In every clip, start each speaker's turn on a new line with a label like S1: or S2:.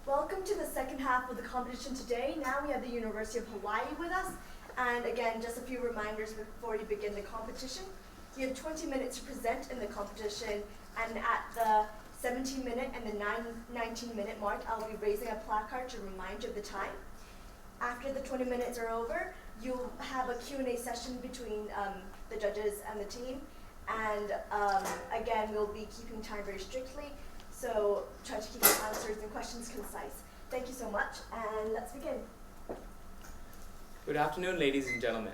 S1: Welcome to the second half of the competition today. Now we have the University of Hawaii with us. And again, just a few reminders before you begin the competition. You have 20 minutes to present in the competition, and at the 17-minute and the 19-minute mark, I'll be raising a placard to remind you of the time. After the 20 minutes are over, you'll have a Q&A session between the judges and the team. And again, we'll be keeping time very strictly, so try to keep your answers and questions concise. Thank you so much, and let's begin.
S2: Good afternoon, ladies and gentlemen.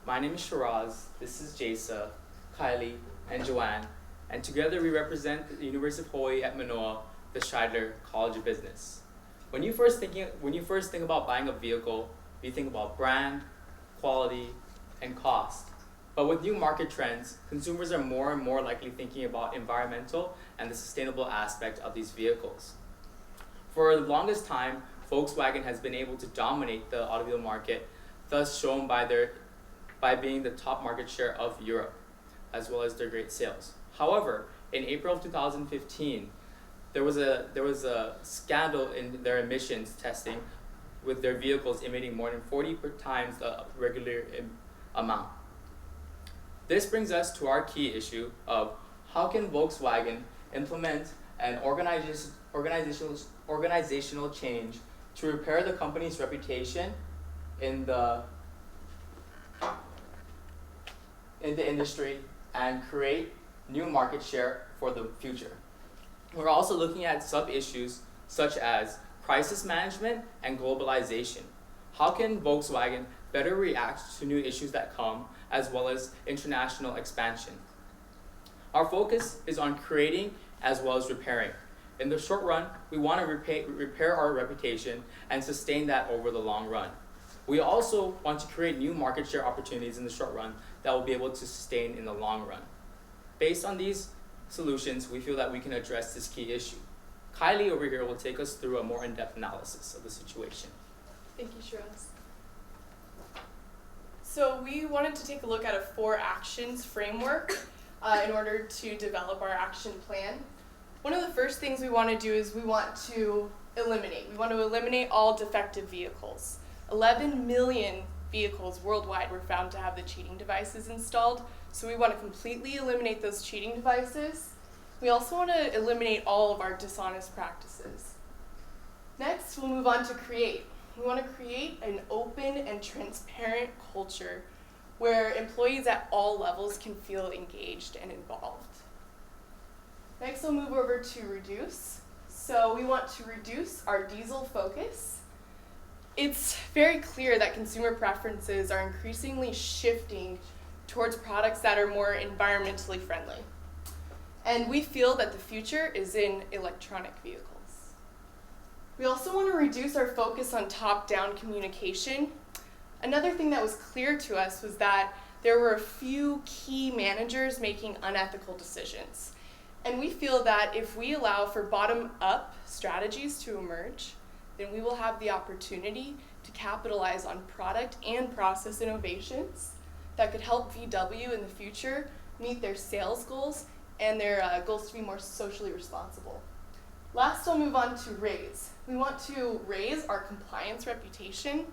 S2: My name is Shiraz, this is Jasa, Kylie, and Joanne, and together we represent the University of Hawaii at Manoa, the Shidler College of Business. When you first think about buying a vehicle, you think about brand, quality, and cost. But with new market trends, consumers are more and more likely thinking about environmental and the sustainable aspect of these vehicles. For the longest time, Volkswagen has been able to dominate the automobile market, thus shown by being the top market share of Europe, as well as their great sales. However, in April of 2015, there was a scandal in their emissions testing, with their vehicles emitting more than 40 times the regular amount. This brings us to our key issue of how can Volkswagen implement an organizational change to repair the company's reputation in the industry and create new market share for the future. We're also looking at sub-issues such as crisis management and globalization. How can Volkswagen better react to new issues that come, as well as international expansion? Our focus is on creating as well as repairing. In the short run, we want to repair our reputation and sustain that over the long run. We also want to create new market share opportunities in the short run that will be able to sustain in the long run. Based on these solutions, we feel that we can address this key issue. Kylie over here will take us through a more in-depth analysis of the situation.
S3: Thank you, Shiraz. So we wanted to take a look at a 4 actions framework in order to develop our action plan. One of the first things we want to do is we want to eliminate all defective vehicles. 11 million vehicles worldwide were found to have the cheating devices installed, so we want to completely eliminate those cheating devices. We also want to eliminate all of our dishonest practices. Next, we'll move on to create. We want to create an open and transparent culture where employees at all levels can feel engaged and involved. Next, we'll move over to reduce. So we want to reduce our diesel focus. It's very clear that consumer preferences are increasingly shifting towards products that are more environmentally friendly. And we feel that the future is in electronic vehicles. We also want to reduce our focus on top-down communication. Another thing that was clear to us was that there were a few key managers making unethical decisions. And we feel that if we allow for bottom-up strategies to emerge, then we will have the opportunity to capitalize on product and process innovations that could help VW in the future meet their sales goals and their goals to be more socially responsible. Last, I'll move on to raise. We want to raise our compliance reputation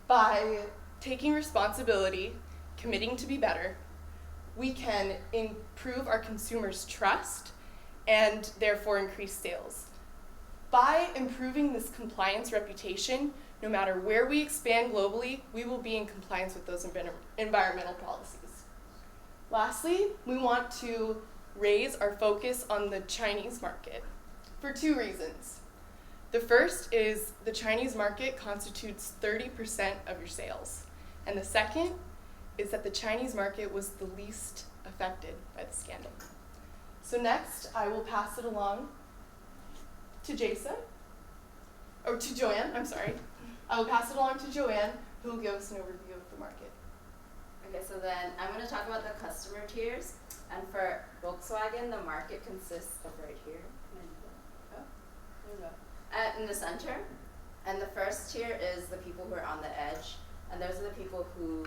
S3: by taking responsibility, committing to be better. We can improve our consumers' trust and therefore increase sales. By improving this compliance reputation, no matter where we expand globally, we will be in compliance with those environmental policies. Lastly, we want to raise our focus on the Chinese market for 2 reasons. The first is the Chinese market constitutes 30% of your sales. And the second is that the Chinese market was the least affected by the scandal. So next, I will pass it along to Joanne, I'm sorry. I will pass it along to Joanne, who will give us an overview of the market.
S4: Okay, so then I'm going to talk about the customer tiers. And for Volkswagen, the market consists of right here. In the center. And the first tier is the people who are on the edge. And those are the people who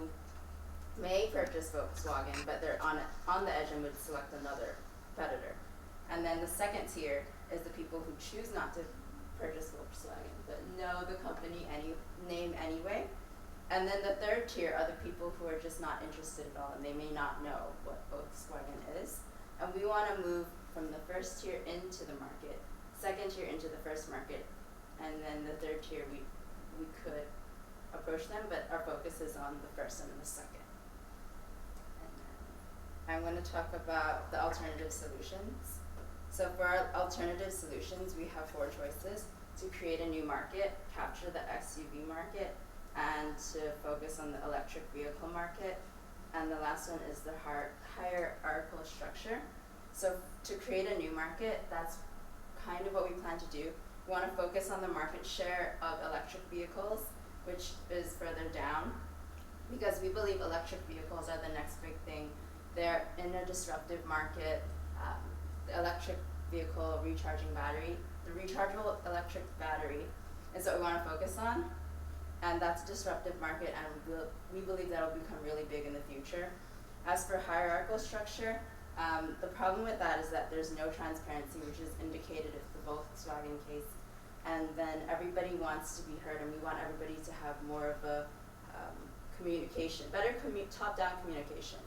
S4: may purchase Volkswagen, but they're on the edge and would select another competitor. And then the second tier is the people who choose not to purchase Volkswagen, but know the company name anyway. And then the third tier are the people who are just not interested at all, and they may not know what Volkswagen is. And we want to move from the first tier into the market, second tier into the first market, and then the third tier we could approach them, but our focus is on the first and the second. And then I'm going to talk about the alternative solutions. So for our alternative solutions, we have 4 choices: to create a new market, capture the SUV market, and to focus on the electric vehicle market. And the last one is the hierarchical structure. So to create a new market, that's kind of what we plan to do. We want to focus on the market share of electric vehicles, which is further down, because we believe electric vehicles are the next big thing. They're in a disruptive market. The electric vehicle recharging battery, the rechargeable electric battery is what we want to focus on. And that's a disruptive market, and we believe that will become really big in the future. As for hierarchical structure, the problem with that is that there's no transparency, which is indicated in the Volkswagen case. And then everybody wants to be heard, and we want everybody to have more of a communication, better top-down communication.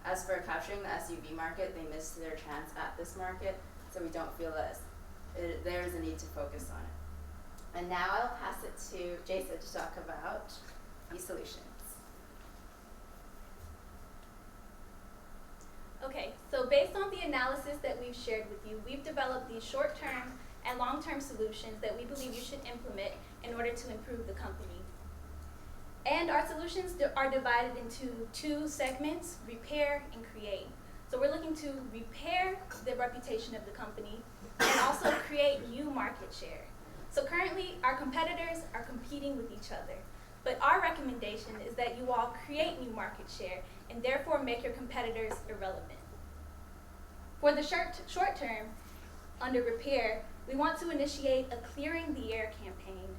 S4: As for capturing the SUV market, they missed their chance at this market, so we don't feel that there is a need to focus on it. And now I'll pass it to Jason to talk about e-solutions.
S5: Okay, so based on the analysis that we've shared with you, we've developed these short-term and long-term solutions that we believe you should implement in order to improve the company. And our solutions are divided into 2 segments: repair and create. So we're looking to repair the reputation of the company and also create new market share. So currently, our competitors are competing with each other, but our recommendation is that you all create new market share and therefore make your competitors irrelevant. For the short term, under repair, we want to initiate a Clearing the Air campaign.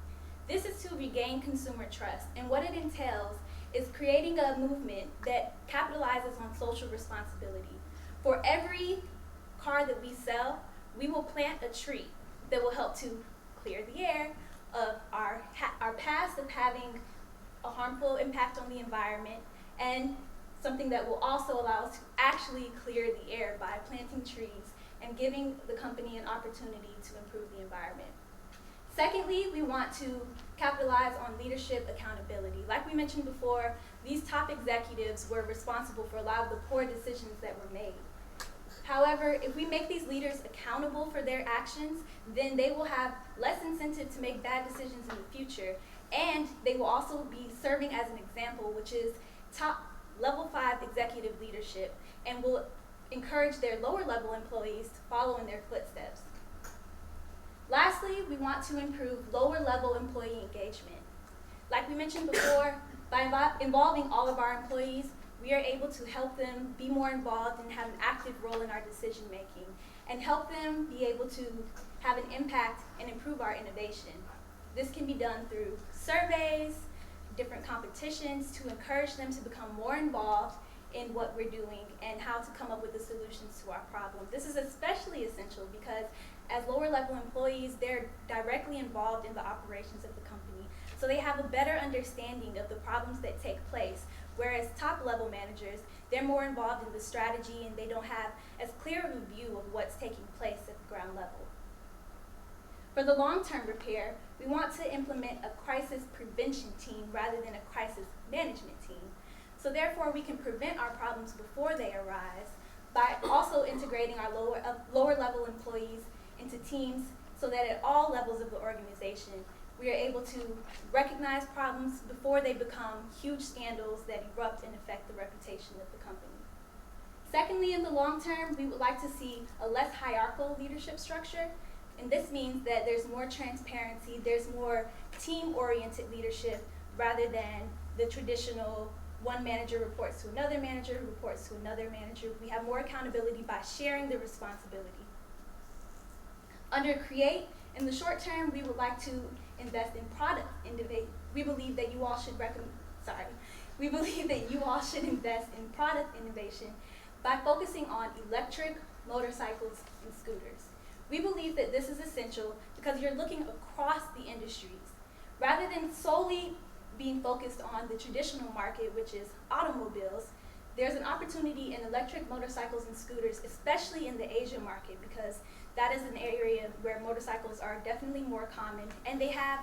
S5: This is to regain consumer trust, and what it entails is creating a movement that capitalizes on social responsibility. For every car that we sell, we will plant a tree that will help to clear the air of our past of having a harmful impact on the environment, and something that will also allow us to actually clear the air by planting trees and giving the company an opportunity to improve the environment. Secondly, we want to capitalize on leadership accountability. Like we mentioned before, these top executives were responsible for a lot of the poor decisions that were made. However, if we make these leaders accountable for their actions, then they will have less incentive to make bad decisions in the future, and they will also be serving as an example, which is top level 5 executive leadership, and will encourage their lower level employees to follow in their footsteps. Lastly, we want to improve lower level employee engagement. Like we mentioned before, by involving all of our employees, we are able to help them be more involved and have an active role in our decision making, and help them be able to have an impact and improve our innovation. This can be done through surveys, different competitions, to encourage them to become more involved in what we're doing and how to come up with the solutions to our problem. This is especially essential because as lower level employees, they're directly involved in the operations of the company. So they have a better understanding of the problems that take place, whereas top level managers, they're more involved in the strategy and they don't have as clear of a view of what's taking place at the ground level. For the long-term repair, we want to implement a crisis prevention team rather than a crisis management team. So therefore, we can prevent our problems before they arise by also integrating our lower level employees into teams so that at all levels of the organization, we are able to recognize problems before they become huge scandals that erupt and affect the reputation of the company. Secondly, in the long term, we would like to see a less hierarchical leadership structure. And this means that there's more transparency, there's more team-oriented leadership rather than the traditional one manager reports to another manager who reports to another manager. We have more accountability by sharing the responsibility. Under Create, in the short term, we would like to invest in product innovation. We believe that you all should invest in product innovation by focusing on electric motorcycles and scooters. We believe that this is essential because you're looking across the industries. Rather than solely being focused on the traditional market, which is automobiles, there's an opportunity in electric motorcycles and scooters, especially in the Asia market, because that is an area where motorcycles are definitely more common, and they have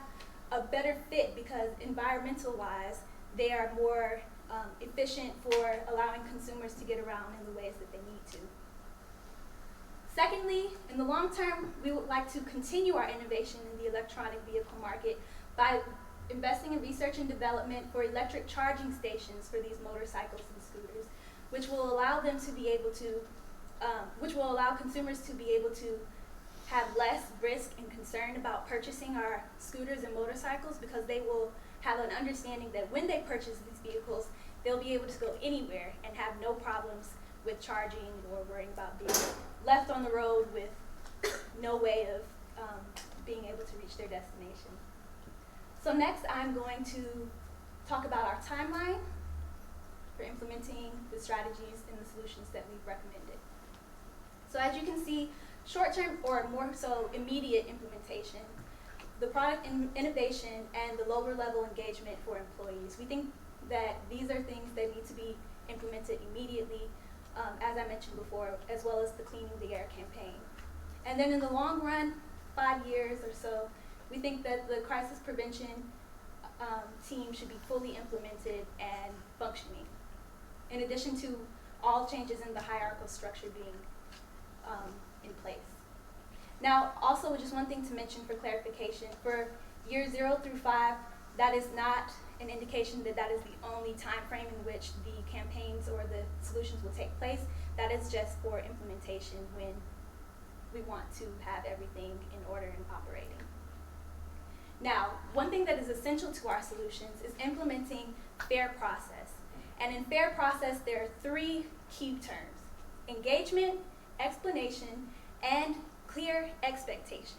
S5: a better fit because environmental-wise, they are more efficient for allowing consumers to get around in the ways that they need to. Secondly, in the long term, we would like to continue our innovation in the electronic vehicle market by investing in research and development for electric charging stations for these motorcycles and scooters, which will allow them to be able to, which will allow consumers to be able to have less risk and concern about purchasing our scooters and motorcycles, because they will have an understanding that when they purchase these vehicles, they'll be able to go anywhere and have no problems with charging or worrying about being left on the road with no way of being able to reach their destination. So next, I'm going to talk about our timeline for implementing the strategies and the solutions that we've recommended. So as you can see, short-term or more so immediate implementation, the product innovation and the lower level engagement for employees. We think that these are things that need to be implemented immediately, as I mentioned before, as well as the Cleaning the Air campaign. And then in the long run, 5 years or so, we think that the crisis prevention team should be fully implemented and functioning, in addition to all changes in the hierarchical structure being in place. Now, also just one thing to mention for clarification, for years 0 through 5, that is not an indication that that is the only time frame in which the campaigns or the solutions will take place. That is just for implementation when we want to have everything in order and operating. Now, one thing that is essential to our solutions is implementing fair process. And in fair process, there are 3 key terms: engagement, explanation, and clear expectations.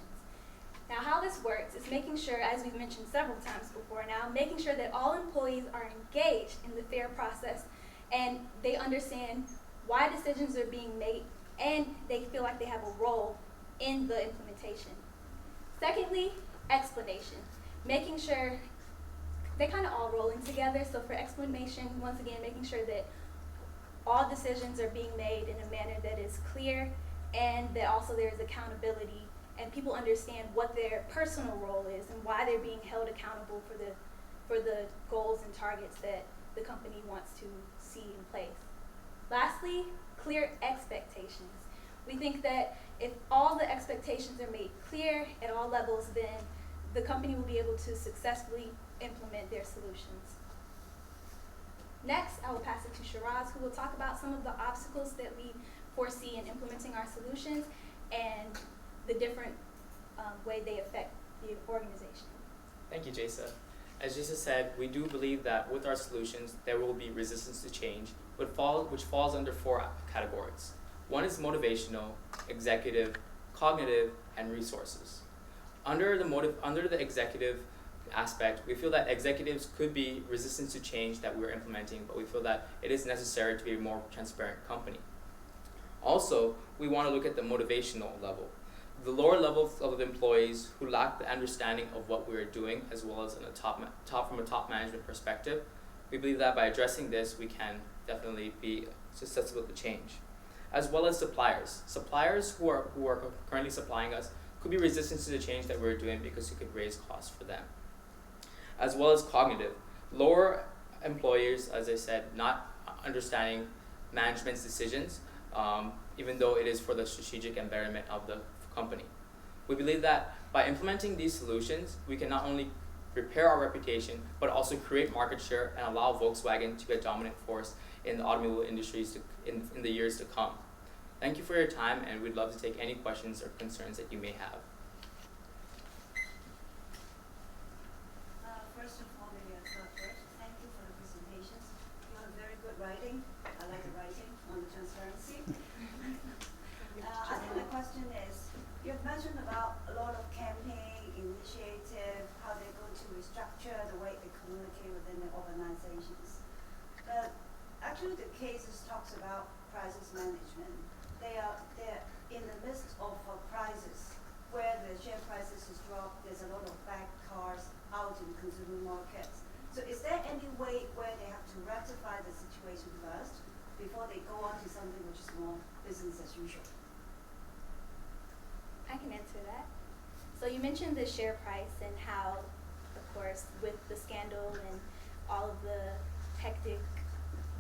S5: Now, how this works is making sure, as we've mentioned several times before now, making sure that all employees are engaged in the fair process and they understand why decisions are being made and they feel like they have a role in the implementation. Secondly, explanation, making sure they kind of all roll in together. So for explanation, once again, making sure that all decisions are being made in a manner that is clear and that also there is accountability and people understand what their personal role is and why they're being held accountable for the goals and targets that the company wants to see in place. Lastly, clear expectations. We think that if all the expectations are made clear at all levels, then the company will be able to successfully implement their solutions. Next, I will pass it to Shiraz, who will talk about some of the obstacles that we foresee in implementing our solutions and the different way they affect the organization.
S2: Thank you, Jasa. As Jasa said, we do believe that with our solutions, there will be resistance to change, which falls under 4 categories. One is motivational, executive, cognitive, and resources. Under the executive aspect, we feel that executives could be resistant to change that we're implementing, but we feel that it is necessary to be a more transparent company. Also, we want to look at the motivational level. The lower levels of employees who lack the understanding of what we're doing, as well as from a top management perspective, we believe that by addressing this, we can definitely be susceptible to change. As well as suppliers. Suppliers who are currently supplying us could be resistant to the change that we're doing because it could raise costs for them. As well as cognitive. Lower employers, as I said, not understanding management's decisions, even though it is for the strategic and betterment of the company. We believe that by implementing these solutions, we can not only repair our reputation, but also create market share and allow Volkswagen to be a dominant force in the automobile industries in the years to come. Thank you for your time, and we'd love to take any questions or concerns that you may have.
S6: First of all, maybe I'll start first. Thank you for the presentations. You have very good writing. I like the writing on the transparency. I think the question is, you have mentioned about a lot of campaign, initiative, how they're going to restructure the way they communicate within the organizations. But actually the cases talks about crisis management. They're in the midst of a crisis. consumer markets. So is there any way where they have to rectify the situation first before they go on to something which is more business as usual?
S5: I can answer that. So you mentioned the share price and how, of course, with the scandal and all of the hectic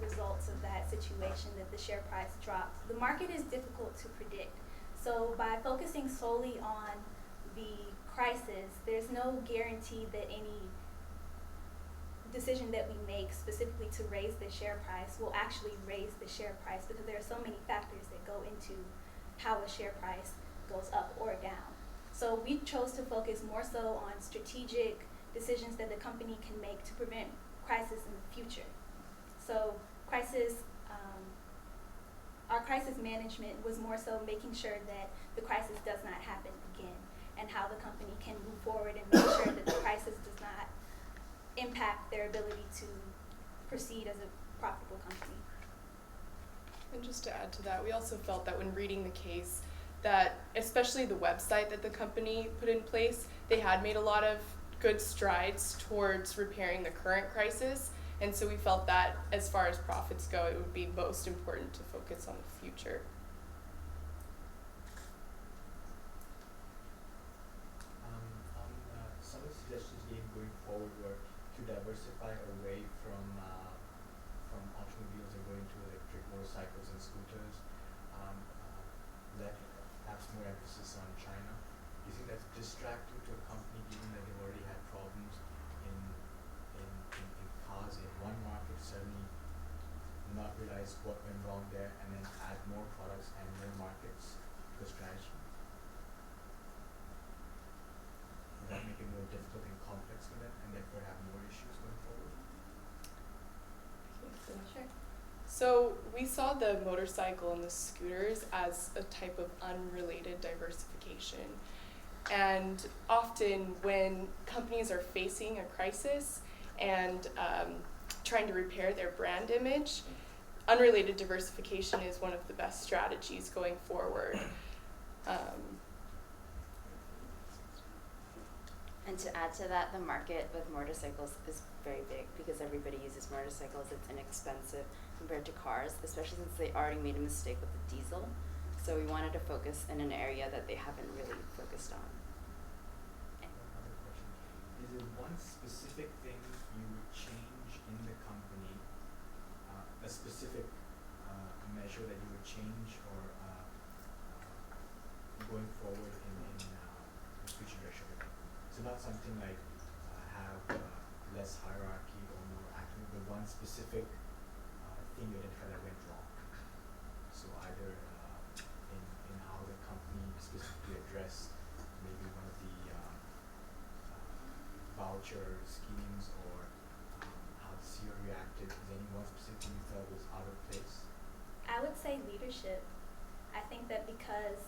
S5: results of that situation, that the share price dropped. The market is difficult to predict. So by focusing solely on the crisis, there's no guarantee that any decision that we make specifically to raise the share price will actually raise the share price, because there are so many factors that go into how a share price goes up or down. So we chose to focus more so on strategic decisions that the company can make to prevent crisis in the future. So our crisis management was more so making sure that the crisis does not happen again, and how the company can move forward and make sure that the crisis does not impact their ability to proceed as a profitable company.
S3: And just to add to that, we also felt that when reading the case, that especially the website that the company put in place, they had made a lot of good strides towards repairing the current crisis. And so we felt that as far as profits go, it would be most important to focus on the future.
S7: Some of the suggestions given going forward were to diversify away from automobiles and going to electric motorcycles and scooters. Let perhaps more emphasis on China. Do you think that's distracting to a company, given that they've already had problems in cars in one market, suddenly not realize what went wrong there, and then add more products and more markets to the strategy? Would that make it more difficult and complex for them, and therefore have more issues going forward?
S3: Sure. So we saw the motorcycle and the scooters as a type of unrelated diversification. And often when companies are facing a crisis and trying to repair their brand image, unrelated diversification is one of the best strategies going forward.
S4: And to add to that, the market with motorcycles is very big because everybody uses motorcycles. It's inexpensive compared to cars, especially since they already made a mistake with the diesel. So we wanted to focus in an area that they haven't really focused on.
S7: One other question. Is there one specific thing you would change in the company, a specific measure that you would change or going forward in future direction of the company? So not something like have less hierarchy or more active, but one specific thing you identify that went wrong. So either in how the company specifically addressed maybe one of the voucher schemes, or how the CEO reacted. Is there any one specific thing you felt was out of place?
S5: I would say leadership. I think that because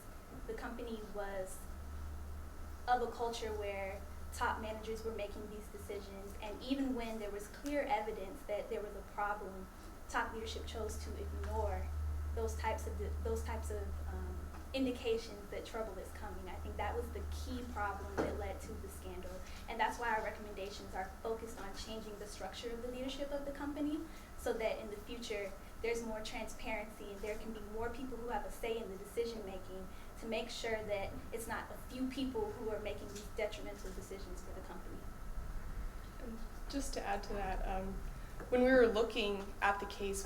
S5: the company was of a culture where top managers were making these decisions, and even when there was clear evidence that there was a problem, top leadership chose to ignore those types of indications that trouble is coming. I think that was the key problem that led to the scandal, and that's why our recommendations are focused on changing the structure of the leadership of the company, so that in the future there's more transparency and there can be more people who have a say in the decision making, to make sure that it's not a few people who are making these detrimental decisions for the company.
S3: And just to add to that, when we were looking at the case,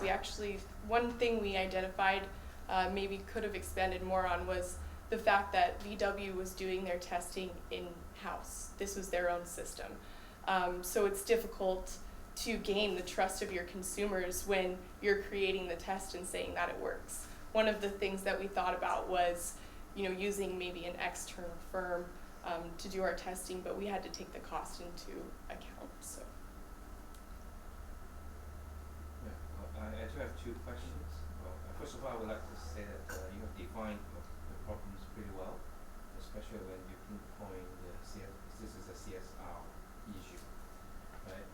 S3: one thing we identified maybe could have expanded more on was the fact that VW was doing their testing in-house. This was their own system. So it's difficult to gain the trust of your consumers when you're creating the test and saying that it works. One of the things that we thought about was using maybe an external firm to do our testing, but we had to take the cost into account. So.
S8: Yeah, I do have two questions. First of all, I would like to say that you have defined the problems pretty well, especially when you pinpoint this is a CSR issue, right?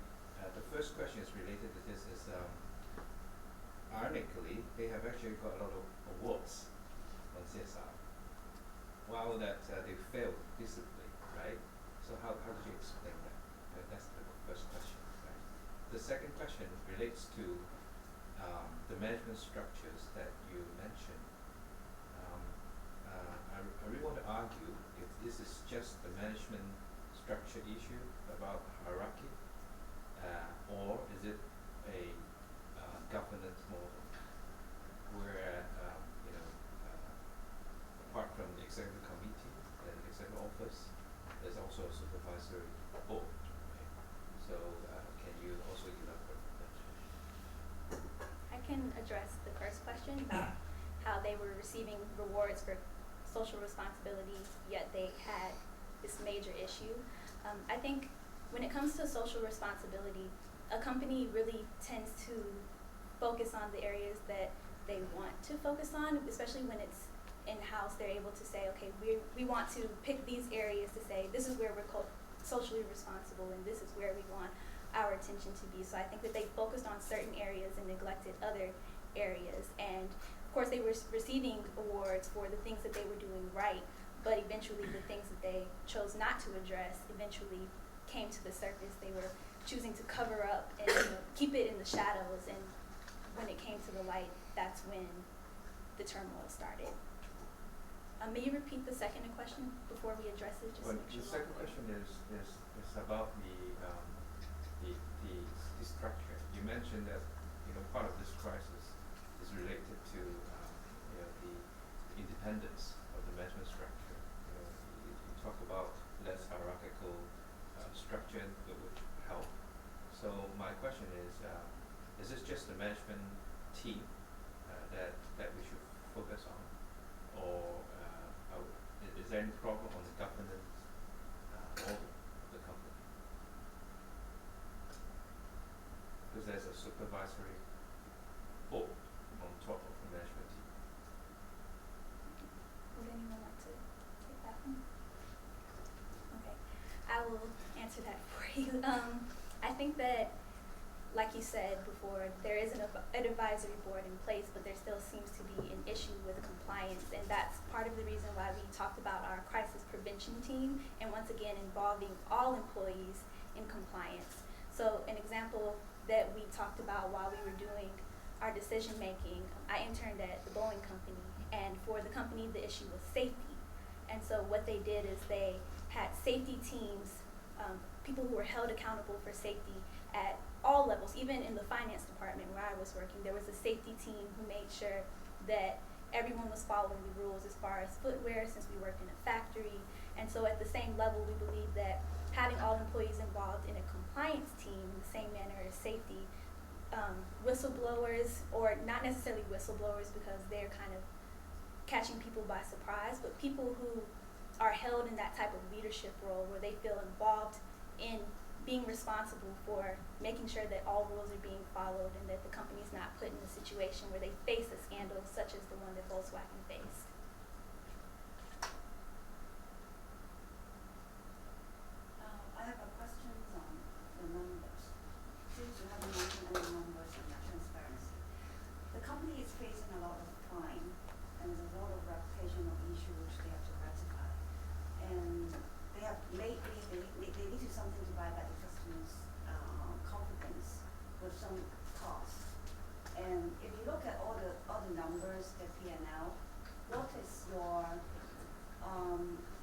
S8: The first question is related to this. Ironically, they have actually got a lot of awards on CSR, while that they failed discipline, right? So how did you explain that? That's the first question, right? The second question relates to the management structures that you mentioned. I really want to argue if this is just the management structure issue about hierarchy, or is it a governance model where apart from the executive committee and executive office, there's also a supervisory board. Right? So can you also elaborate on that?
S5: I can address the first question about how they were receiving rewards for social responsibility, yet they had this major issue. I think when it comes to social responsibility, a company really tends to focus on the areas that they want to focus on, especially when it's in-house. They're able to say, okay, we want to pick these areas to say, this is where we're socially responsible and this is where we want our attention to be. So I think that they focused on certain areas and neglected other areas. And of course they were receiving awards for the things that they were doing right, but eventually the things that they chose not to address eventually came to the surface. They were choosing to cover up and keep it in the shadows, and when it came to the light, that's when the turmoil started. May you repeat the second question before we address it? Just
S8: Well,
S5: to make sure
S8: the second question is about the structure. You mentioned that part of this crisis is related to the independence of the management structure. You talk about less hierarchical structure that would help. So my question is this just the management team that we should focus on, or is there any problem on the governance model of the company? Because there's a supervisory board on top of the management team.
S5: Would anyone like to take that one? Okay, I will answer that for you. I think that, like you said before, there is an advisory board in place, but there still seems to be an issue with compliance, and that's part of the reason why we talked about our crisis prevention team, and once again involving all employees in compliance. So an example that we talked about while we were doing our decision making, I interned at the Boeing company, and for the company the issue was safety. And so what they did is they had safety teams, people who were held accountable for safety at all levels. Even in the finance department where I was working, there was a safety team who made sure that everyone was following the rules as far as footwear, since we work in a factory. And so at the same level, we believe that having all employees involved in a compliance team in the same manner as safety, whistleblowers, or not necessarily whistleblowers because they're kind of catching people by surprise, but people who are held in that type of leadership role where they feel involved in being responsible for making sure that all rules are being followed and that the company's not put in a situation where they face a scandal such as the one that Volkswagen faced.
S6: I have a question on the numbers. Since you haven't mentioned any numbers on the transparency, the company is facing a lot of fine, and there's a lot of reputational issues they have to rectify. And they have lately, they need to something to buy back the customers' confidence with some cost. And if you look at all the numbers, the P&L, what is your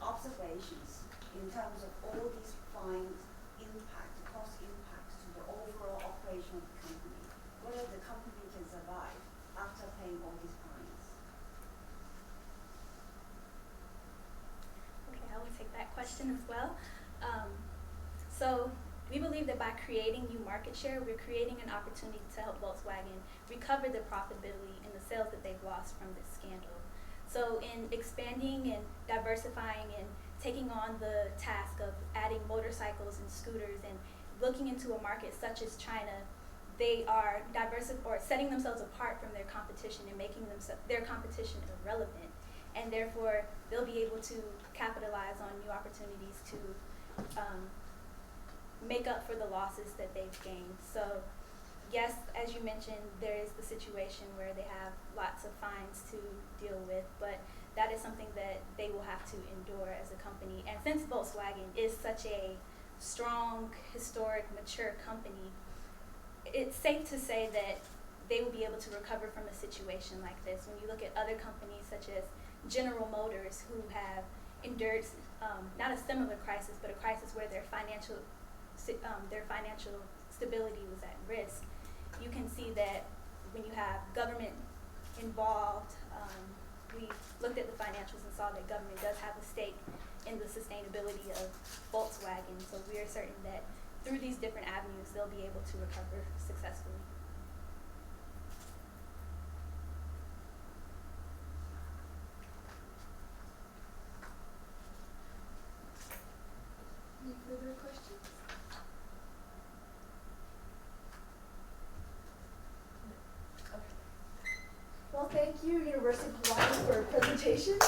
S6: observations in terms of all these fines impact, the cost impacts to the overall operation of the company? Whether the company can survive after paying all these fines?
S5: Okay, I will take that question as well. So we believe that by creating new market share, we're creating an opportunity to help Volkswagen recover the profitability and the sales that they've lost from this scandal. So in expanding and diversifying and taking on the task of adding motorcycles and scooters and looking into a market such as China, they are setting themselves apart from their competition and making their competition irrelevant. And therefore, they'll be able to capitalize on new opportunities to make up for the losses that they've gained. So yes, as you mentioned, there is the situation where they have lots of fines to deal with, but that is something that they will have to endure as a company. And since Volkswagen is such a strong, historic, mature company, it's safe to say that they will be able to recover from a situation like this. When you look at other companies such as General Motors, who have endured not a similar crisis, but a crisis where their financial stability was at risk, you can see that when you have government involved, we looked at the financials and saw that government does have a stake in the sustainability of Volkswagen. So we are certain that through these different avenues, they'll be able to recover successfully.
S1: Any further questions? Okay. Well, thank you, University of Hawaii, for your presentation.